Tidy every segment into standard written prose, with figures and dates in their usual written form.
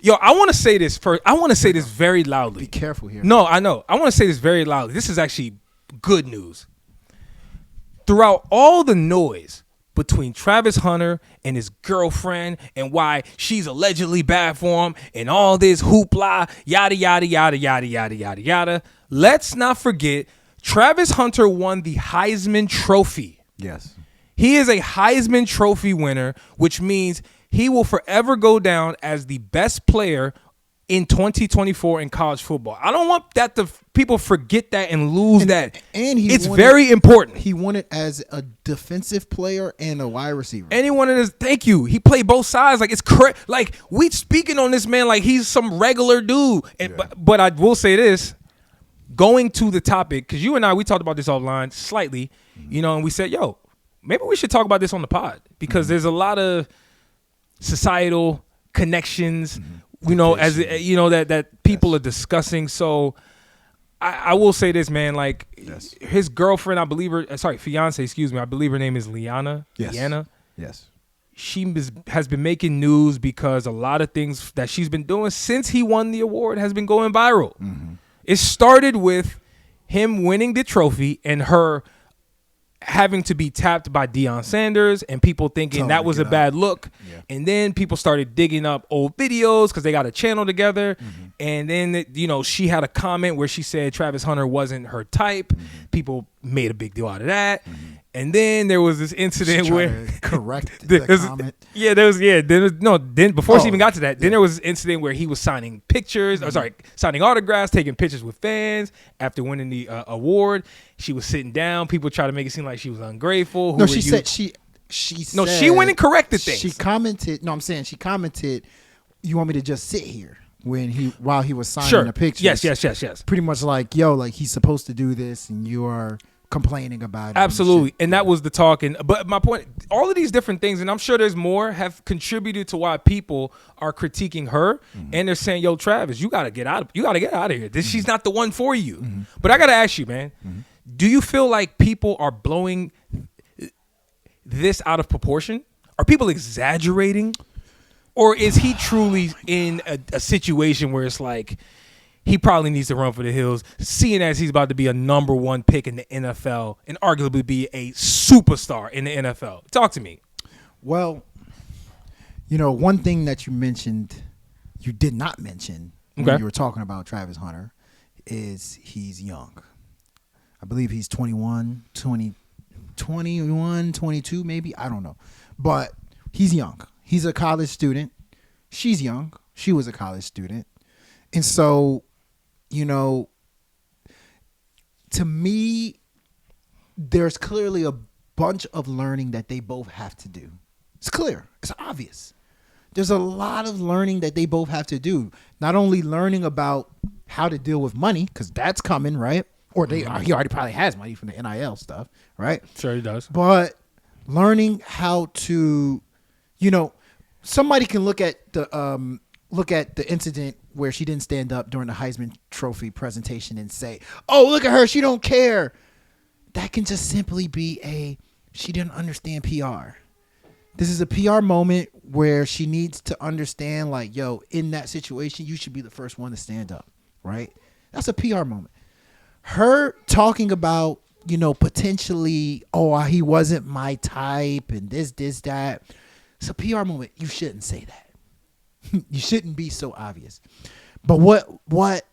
Yo, I want to say this first. I want to say this very loudly. Be careful here. No, I know. I want to say this very loudly. This is actually good news. Throughout all the noise between Travis Hunter and his girlfriend and why she's allegedly bad for him and all this hoopla, yada, yada, yada, yada, yada, yada, yada, let's not forget Travis Hunter won the Heisman Trophy. Yes. He is a Heisman Trophy winner, which means he will forever go down as the best player in 2024 in college football. I don't want that to people forget that and lose that. And it's very important. He won it as a defensive player and a wide receiver. Anyone in this, thank you. He played both sides. Like it's like we speaking on this man like he's some regular dude. And, but I will say this, going to the topic, because you and I, we talked about this offline slightly, and we said, yo, maybe we should talk about this on the pod because there's a lot of societal connections, as that people are discussing. So I will say this, man, like his girlfriend, fiance, excuse me, I believe her name is Leanna. Yes. Leanna. Yes. She has been making news because a lot of things that she's been doing since he won the award has been going viral. Mm-hmm. It started with him winning the trophy and her having to be tapped by Deion Sanders and people thinking that was a bad look. Yeah. And then people started digging up old videos because they got a channel together. Mm-hmm. And then, she had a comment where she said Travis Hunter wasn't her type. Mm-hmm. People made a big deal out of that. Mm-hmm. And then there was this incident where correct the comment. Yeah, then before she even got to that, then there was this incident where he was signing pictures, signing autographs, taking pictures with fans after winning the award. She was sitting down. People tried to make it seem like she was ungrateful. She said she went and corrected things. She commented. No, I'm saying she commented. You want me to just sit here while he was signing the pictures? Yes. Pretty much like, yo, like he's supposed to do this, and you are complaining about it. Absolutely. And that was the talk. But my point, all of these different things, and I'm sure there's more, have contributed to why people are critiquing her. Mm-hmm. And they're saying, yo, Travis, you gotta get out of here. She's not the one for you. Mm-hmm. But I gotta ask you, man, do you feel like people are blowing this out of proportion? Are people exaggerating? Or is he truly in a situation where it's like, he probably needs to run for the hills, seeing as he's about to be a number one pick in the NFL and arguably be a superstar in the NFL. Talk to me. Well, one thing that you did not mention when you were talking about Travis Hunter is he's young. I believe he's 21, 22 maybe. I don't know. But he's young. He's a college student. She's young. She was a college student. And so, to me, there's clearly a bunch of learning that they both have to do. It's clear. It's obvious. There's a lot of learning that they both have to do. Not only learning about how to deal with money, because that's coming, right? Or he already probably has money from the NIL stuff, right? Sure he does. But learning how to, somebody can look at the incident where she didn't stand up during the Heisman Trophy presentation and say, oh, look at her, she don't care. That can just simply be she didn't understand PR. This is a PR moment where she needs to understand, like, yo, in that situation, you should be the first one to stand up, right? That's a PR moment. Her talking about, potentially, he wasn't my type and this, that. It's a PR moment. You shouldn't say that. You shouldn't be so obvious. But what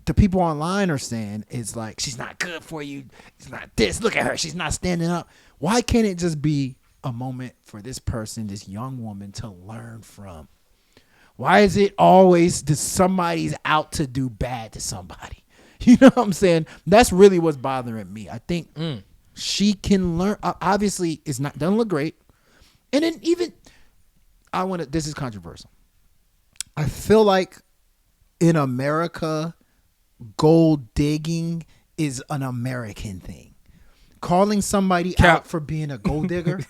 the people online are saying is like, she's not good for you. It's not this. Look at her. She's not standing up. Why can't it just be a moment for this person, this young woman, to learn from? Why is it always that somebody's out to do bad to somebody? You know what I'm saying? That's really what's bothering me. I think she can learn. Obviously, doesn't look great. And then even... this is controversial. I feel like in America, gold digging is an American thing. Calling somebody out for being a gold digger,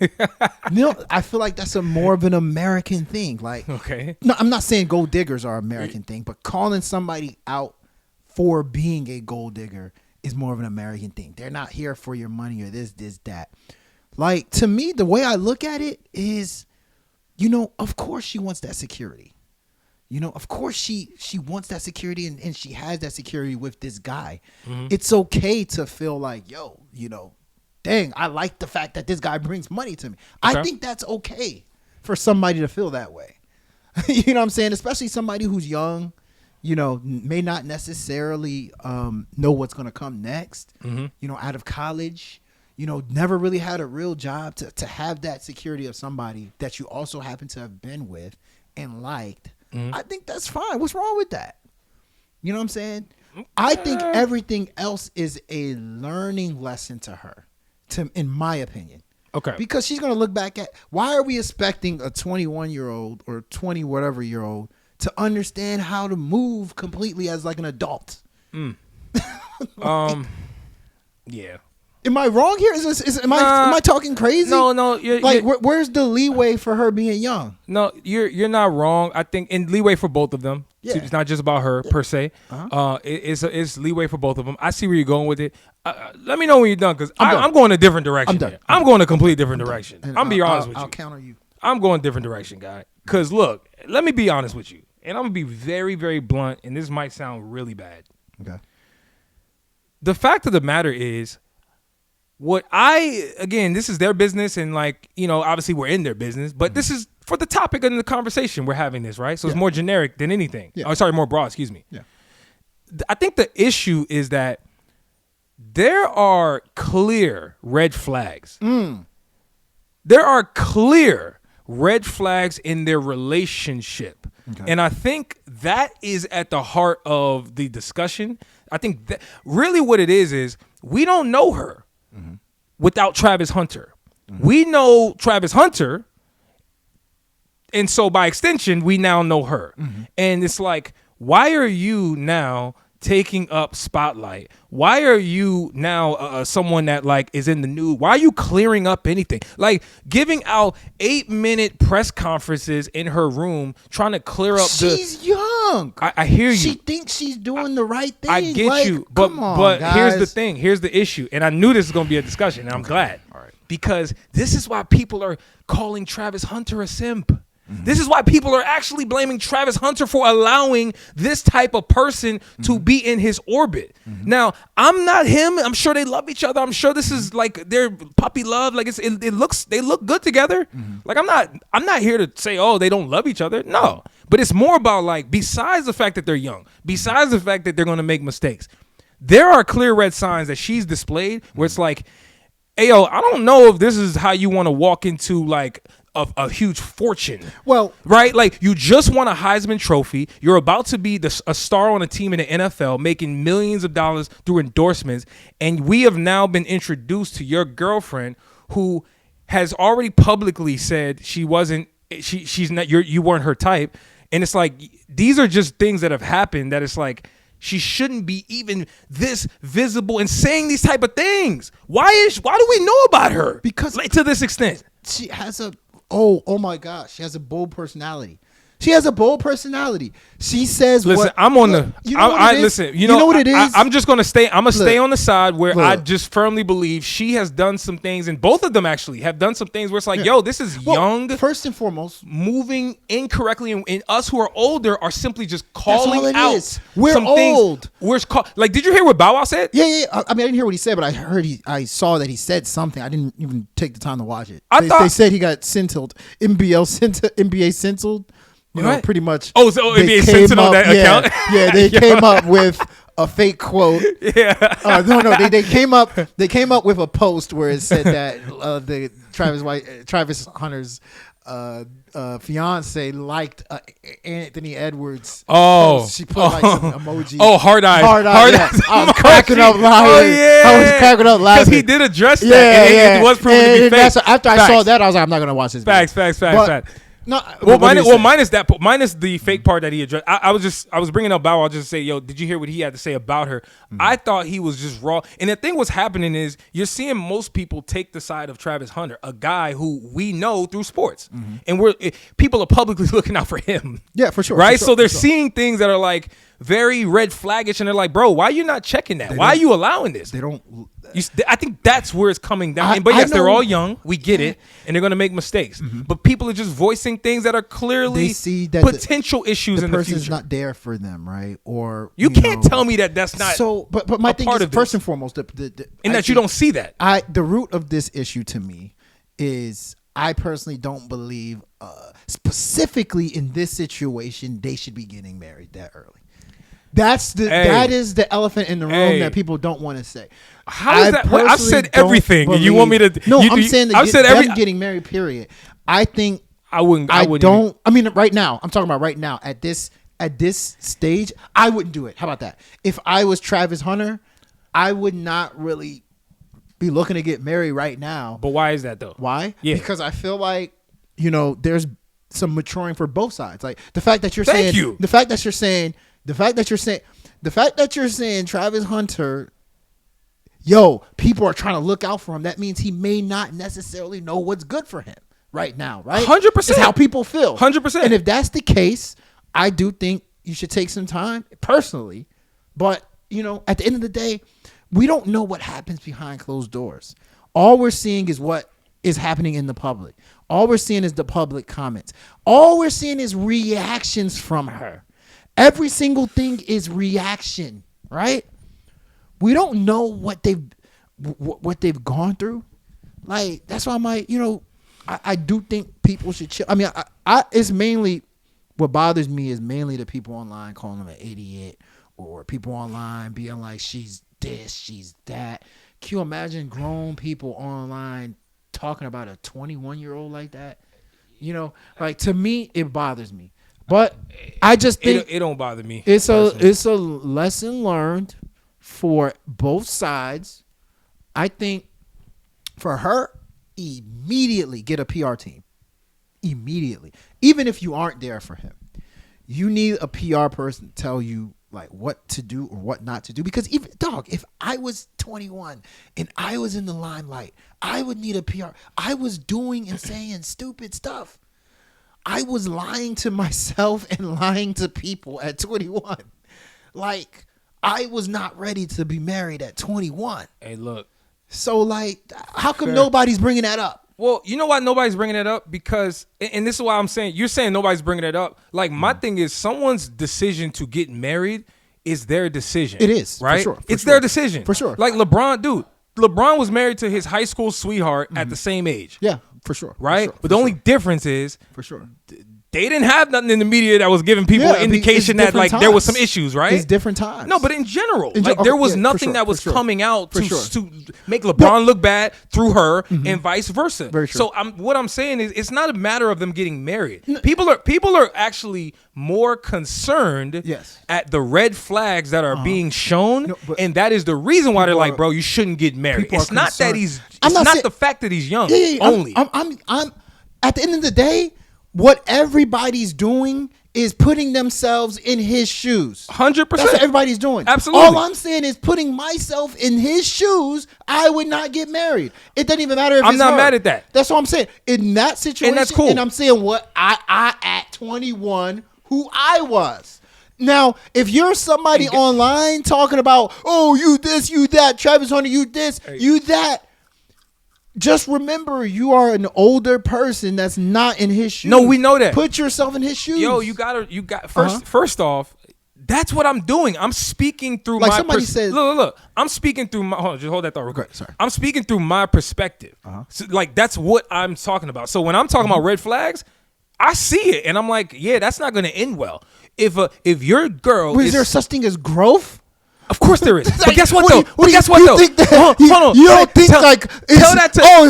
I feel like that's more of an American thing. Like, okay, no, I'm not saying gold diggers are an American thing, but calling somebody out for being a gold digger is more of an American thing. They're not here for your money or this, that. Like, to me, the way I look at it is, of course she wants that security. You know, of course she wants that security and she has that security with this guy. Mm-hmm. It's okay to feel like, yo, you know, dang, I like the fact that this guy brings money to me. Okay. I think that's okay for somebody to feel that way. You know what I'm saying? Especially somebody who's young, you know, may not necessarily know what's going to come next, Mm-hmm. you know, out of college, you know, never really had a real job to have that security of somebody that you also happen to have been with and liked. Mm-hmm. I think that's fine. What's wrong with that? You know what I'm saying? I think everything else is a learning lesson to her, in my opinion. Okay. Because she's going to look back at, why are we expecting a 21-year-old or 20 whatever year old to understand how to move completely as like an adult? Yeah. Am I wrong here? Am I talking crazy? No. Where's the leeway for her being young? No, you're not wrong. I think in leeway for both of them. Yeah. It's not just about her per se. Uh-huh. It's leeway for both of them. I see where you're going with it. Let me know when you're done, because I'm done. I'm going a different direction. I'm done. here. I'm going a complete different direction. And I'm be honest with you. I'll counter you. I'm going a different direction, guy. Because look, let me be honest with you, and I'm gonna be very, very blunt. And this might sound really bad. Okay. The fact of the matter is, this is their business, and like, you know, obviously we're in their business, but this is for the topic of the conversation we're having this, right? So it's more generic than anything. Yeah. Oh, sorry, more broad, excuse me. Yeah. I think the issue is that there are clear red flags. There are clear red flags in their relationship. Okay. And I think that is at the heart of the discussion. I think that really what it is we don't know her without Travis Hunter. We know Travis Hunter, and so by extension, we now know her. And it's like, why are you now taking up spotlight? Why are you now someone that like is in the news? Why are you clearing up anything? Like giving out 8-minute press conferences in her room, trying to clear up. She's young. I hear you. She thinks she's doing the right thing. I get like, you, but come on, but guys. here's the thing. Here's the issue, and I knew this was going to be a discussion, and I'm glad. All right. Because this is why people are calling Travis Hunter a simp. This is why people are actually blaming Travis Hunter for allowing this type of person to be in his orbit. Now, I'm not him. I'm sure they love each other. I'm sure this is like their puppy love. Like they look good together. Like I'm not here to say, oh, they don't love each other. No, but it's more about like, besides the fact that they're young, besides the fact that they're going to make mistakes, there are clear red signs that she's displayed where it's like, hey, yo, I don't know if this is how you want to walk into like a huge fortune. Well, right? Like you just won a Heisman Trophy. You're about to be a star on a team in the NFL, making millions of dollars through endorsements. And we have now been introduced to your girlfriend, who has already publicly said she's not, you weren't her type. And it's like, these are just things that have happened that it's like, she shouldn't be even this visible and saying these type of things. Why do we know about her? Because like, to this extent, she has oh my gosh, she has a bold personality. She has a bold personality. She says, listen, I'm on the. You know listen. You know what it is. I'm just gonna stay. I'm gonna stay on the side where Look. I just firmly believe she has done some things, and both of them actually have done some things where it's like, yo, this is young. First and foremost, moving incorrectly, and us who are older are simply just calling all it out. is. We're some old. Things. We're like, did you hear what Bow Wow said? Yeah. I mean, I didn't hear what he said, but I saw that he said something. I didn't even take the time to watch it. They said he got sentineled, NBA sentineled. You know, pretty much. Oh, so NBA censored on that account? Yeah, they came up with a fake quote. Yeah. No, they came up with a post where it said that the Travis Hunter's fiance liked Anthony Edwards. Oh, she put like some emoji. Oh, hard eyes. Yeah. I was cracking up laughing. Oh yeah, I was cracking up laughing because he did address that. Yeah, and it was proven to be fake. After I saw that, I was like, I'm not gonna watch this. Facts. No, minus that. Minus the fake part that he addressed. I was bringing up Bow Wow just to say, yo, did you hear what he had to say about her? I thought he was just raw. And the thing what's happening is you're seeing most people take the side of Travis Hunter, a guy who we know through sports, and people are publicly looking out for him. Yeah, for sure. Right. So they're seeing things that are like very red flaggish, and they're like, bro, why are you not checking that? Why are you allowing this? They don't. I think that's where it's coming down. But yes, they're all young. We get it, and they're gonna make mistakes. But people are just voicing things that are clearly potential issues in the future. The person's not there for them, right? Or you can't tell me that that's not. So, but my thing is first and foremost, and that you don't see that. The root of this issue to me is I personally don't believe specifically in this situation they should be getting married that early. That is the elephant in the room that people don't want to say. How is that? I've said everything. You want me to? No, I'm saying that them getting married. Period. I think I wouldn't. I mean, right now, I'm talking about right now at this stage, I wouldn't do it. How about that? If I was Travis Hunter, I would not really be looking to get married right now. But why is that though? Why? Yeah. Because I feel like there's some maturing for both sides. Like the fact that you're saying Travis Hunter, people are trying to look out for him. That means he may not necessarily know what's good for him right now, right? 100%. That's how people feel. 100%. And if that's the case, I do think you should take some time personally. But, at the end of the day, we don't know what happens behind closed doors. All we're seeing is what is happening in the public. All we're seeing is the public comments. All we're seeing is reactions from her. Every single thing is reaction, right? We don't know what they've gone through. Like, that's why I'm like, I do think people should chill. I mean, it's mainly what bothers me is mainly the people online calling them an idiot, or people online being like, she's this, she's that. Can you imagine grown people online talking about a 21-year-old like that? Like, to me, it bothers me. But I just think it don't bother me. It's a lesson learned for both sides. I think for her, immediately get a PR team. Immediately. Even if you aren't there for him. You need a PR person to tell you like what to do or what not to do. Because if I was 21 and I was in the limelight, I would need a PR. I was doing and saying stupid stuff. I was lying to myself and lying to people at 21. Like, I was not ready to be married at 21. Hey, look. So, like, how come nobody's bringing that up? Well, you know why nobody's bringing it up? Because, and this is why I'm saying, you're saying nobody's bringing it up. Like, my thing is someone's decision to get married is their decision. It is, right? For sure. It's their decision. For sure. Like LeBron was married to his high school sweetheart at the same age. Yeah, for sure. Right? But the only difference is, for sure, they didn't have nothing in the media that was giving people indication that like there was some issues, right? It's different times. No, but in general, there was nothing that was coming out to make LeBron look bad through her and vice versa. Very true. So what I'm saying is it's not a matter of them getting married. People are actually more concerned at the red flags that are being shown, and that is the reason why they're like, bro, you shouldn't get married. It's not that he's. It's not the fact that he's young. Only. I'm at the end of the day. What everybody's doing is putting themselves in his shoes. 100%. That's what everybody's doing. Absolutely. All I'm saying is putting myself in his shoes, I would not get married. It doesn't even matter if I'm not mad at that. That's what I'm saying. In that situation, and that's cool. And I'm saying what I at 21, who I was. Now, if you're somebody online talking about, oh, you this, you that, Travis Hunter, you this, you that, just remember, you are an older person that's not in his shoes. No, we know that. Put yourself in his shoes. Yo, you got first off, that's what I'm doing. I'm speaking through like somebody said. Look. I'm speaking through my. Hold on, just hold that thought real quick. Sorry. I'm speaking through my perspective. So, like that's what I'm talking about. So when I'm talking about red flags, I see it, and I'm like, yeah, that's not going to end well. If your girl is there such thing as growth? Of course there is. But guess what, though? You don't think like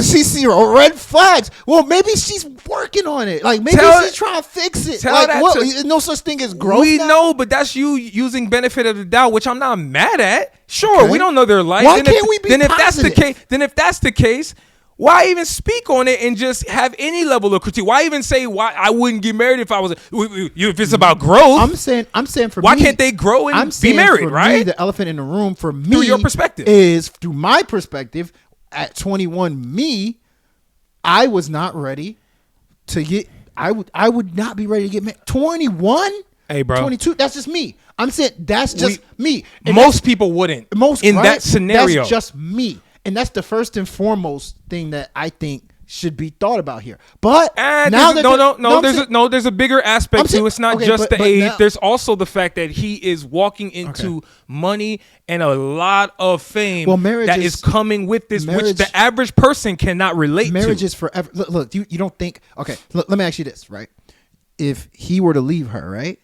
she see red flags. Well, maybe she's working on it. Like maybe she's trying to fix it. Like no such thing as growth. We know, but that's you using benefit of the doubt, which I'm not mad at. Sure, we don't know their life. Why can't we be positive? Then if that's the case, why even speak on it and just have any level of critique? Why even say why I wouldn't get married if it's about growth? I'm saying for why can't they grow and be married? Right? The elephant in the room for me, through your perspective, is through my perspective. At 21, I was not ready to get. I would not be ready to get married. 21. Hey, bro. 22. That's just me. I'm saying that's just me. And most people wouldn't. That scenario. That's just me. And that's the first and foremost thing that I think should be thought about here. But there's a bigger aspect to it. It's not just the age. There's also the fact that he is walking into money and a lot of fame that is coming with this, which the average person cannot relate to. Marriage is forever. Look, you don't think, okay, let me ask you this, right? If he were to leave her, right?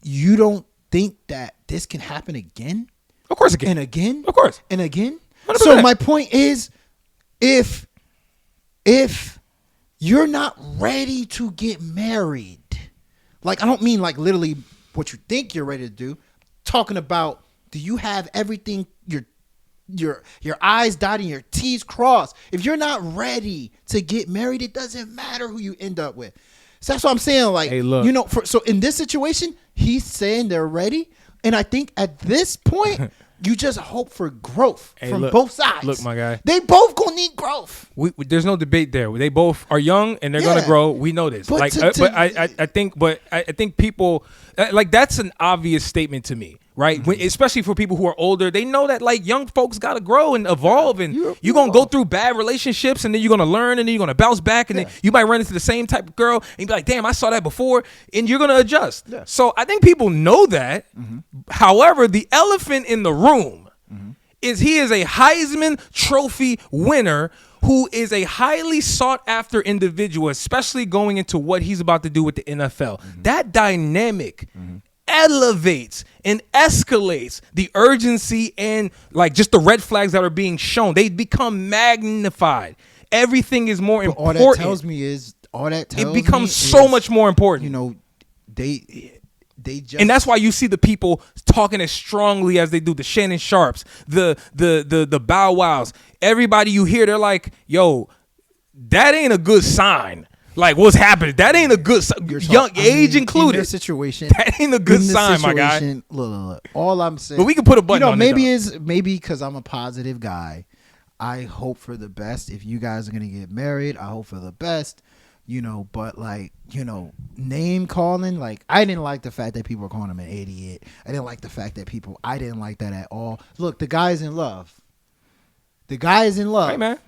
You don't think that this can happen again? Of course it can. And again? Of course. And again? 100%. So my point is, if you're not ready to get married, like, I don't mean like literally what you think you're ready to do. Talking about, do you have everything, your I's dotted, your T's crossed? If you're not ready to get married, it doesn't matter who you end up with. So that's what I'm saying. Like, hey, look. So in this situation, he's saying they're ready, and I think at this point. You just hope for growth from both sides. Look, my guy. They both gonna need growth. There's no debate there. They both are young and they're gonna grow. We know this. But I think people like that's an obvious statement to me, right? Especially for people who are older, they know that like young folks gotta grow and evolve, and you're gonna go through bad relationships, and then you're gonna learn, and then you're gonna bounce back, and then you might run into the same type of girl, and be like, damn, I saw that before, and you're gonna adjust. Yeah. So I think people know that. However, the elephant in the room is he is a Heisman Trophy winner who is a highly sought after individual, especially going into what he's about to do with the NFL. That dynamic elevates and escalates the urgency and like just the red flags that are being shown. They become magnified. Everything is more important. All that tells me it becomes so much more important. You know, they just, and that's why you see the people talking as strongly as they do. The Shannon Sharps, the Bow Wows, everybody you hear, they're like, "Yo, that ain't a good sign." Like, what's happening? That ain't a good young age included. In this situation, that ain't a good sign, my guy. Look. All I'm saying, but we can put a button on it. Maybe because I'm a positive guy, I hope for the best. If you guys are gonna get married, I hope for the best. But like, name calling, like, I didn't like the fact that people were calling him an idiot. I didn't like the fact that I didn't like that at all. Look, the guy's in love. The guy is in love. Hey, man.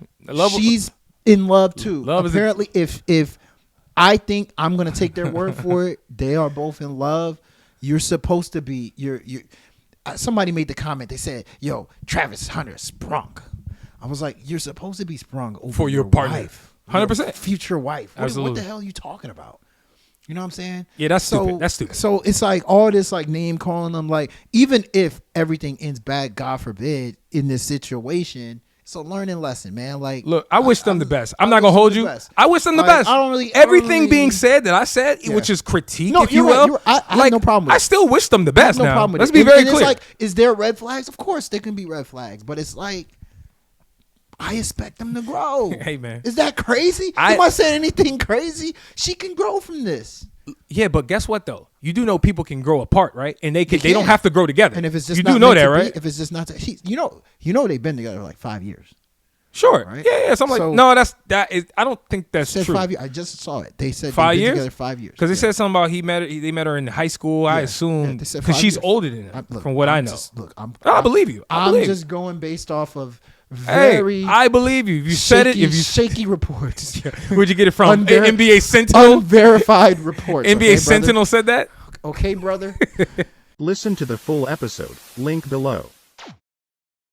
She's in love too. Apparently, if I think I'm going to take their word for it, they are both in love. You're supposed to be, somebody made the comment. They said, yo, Travis Hunter sprung. I was like, you're supposed to be sprung over for your partner. Wife. 100%. Future wife. Absolutely. What the hell are you talking about? You know what I'm saying? Yeah, that's stupid. That's stupid. So it's like all this like name calling them, like, even if everything ends bad, God forbid, in this situation, it's a learning lesson, man. Like, look, I wish them the best. I'm not gonna hold you. I wish them the best. Everything being said that I said, which is critique, if you will. I have no problem with it. I still wish them the best. No problem with Let's it. be very clear. It's like, is there red flags? Of course, there can be red flags, but it's like, I expect them to grow. Hey, man. Is that crazy? Am I saying anything crazy? She can grow from this. Yeah, but guess what though? You do know people can grow apart, right? And they don't have to grow together. And if it's just you do know that, right? If it's just not, they've been together for like 5 years. Sure. Right? Yeah. So I'm like, no, that is. I don't think that's said true. 5 years. I just saw it. They said 5 they've been years. Together 5 years. Because they said something about they met her in high school. I assume because she's older than him, from what I know. I believe you. I'm just going based off of I believe you. You said it. If you shaky reports. Where'd you get it from? NBA Sentinel. Unverified reports. NBA Sentinel said that. Okay, brother. Listen to the full episode. Link below.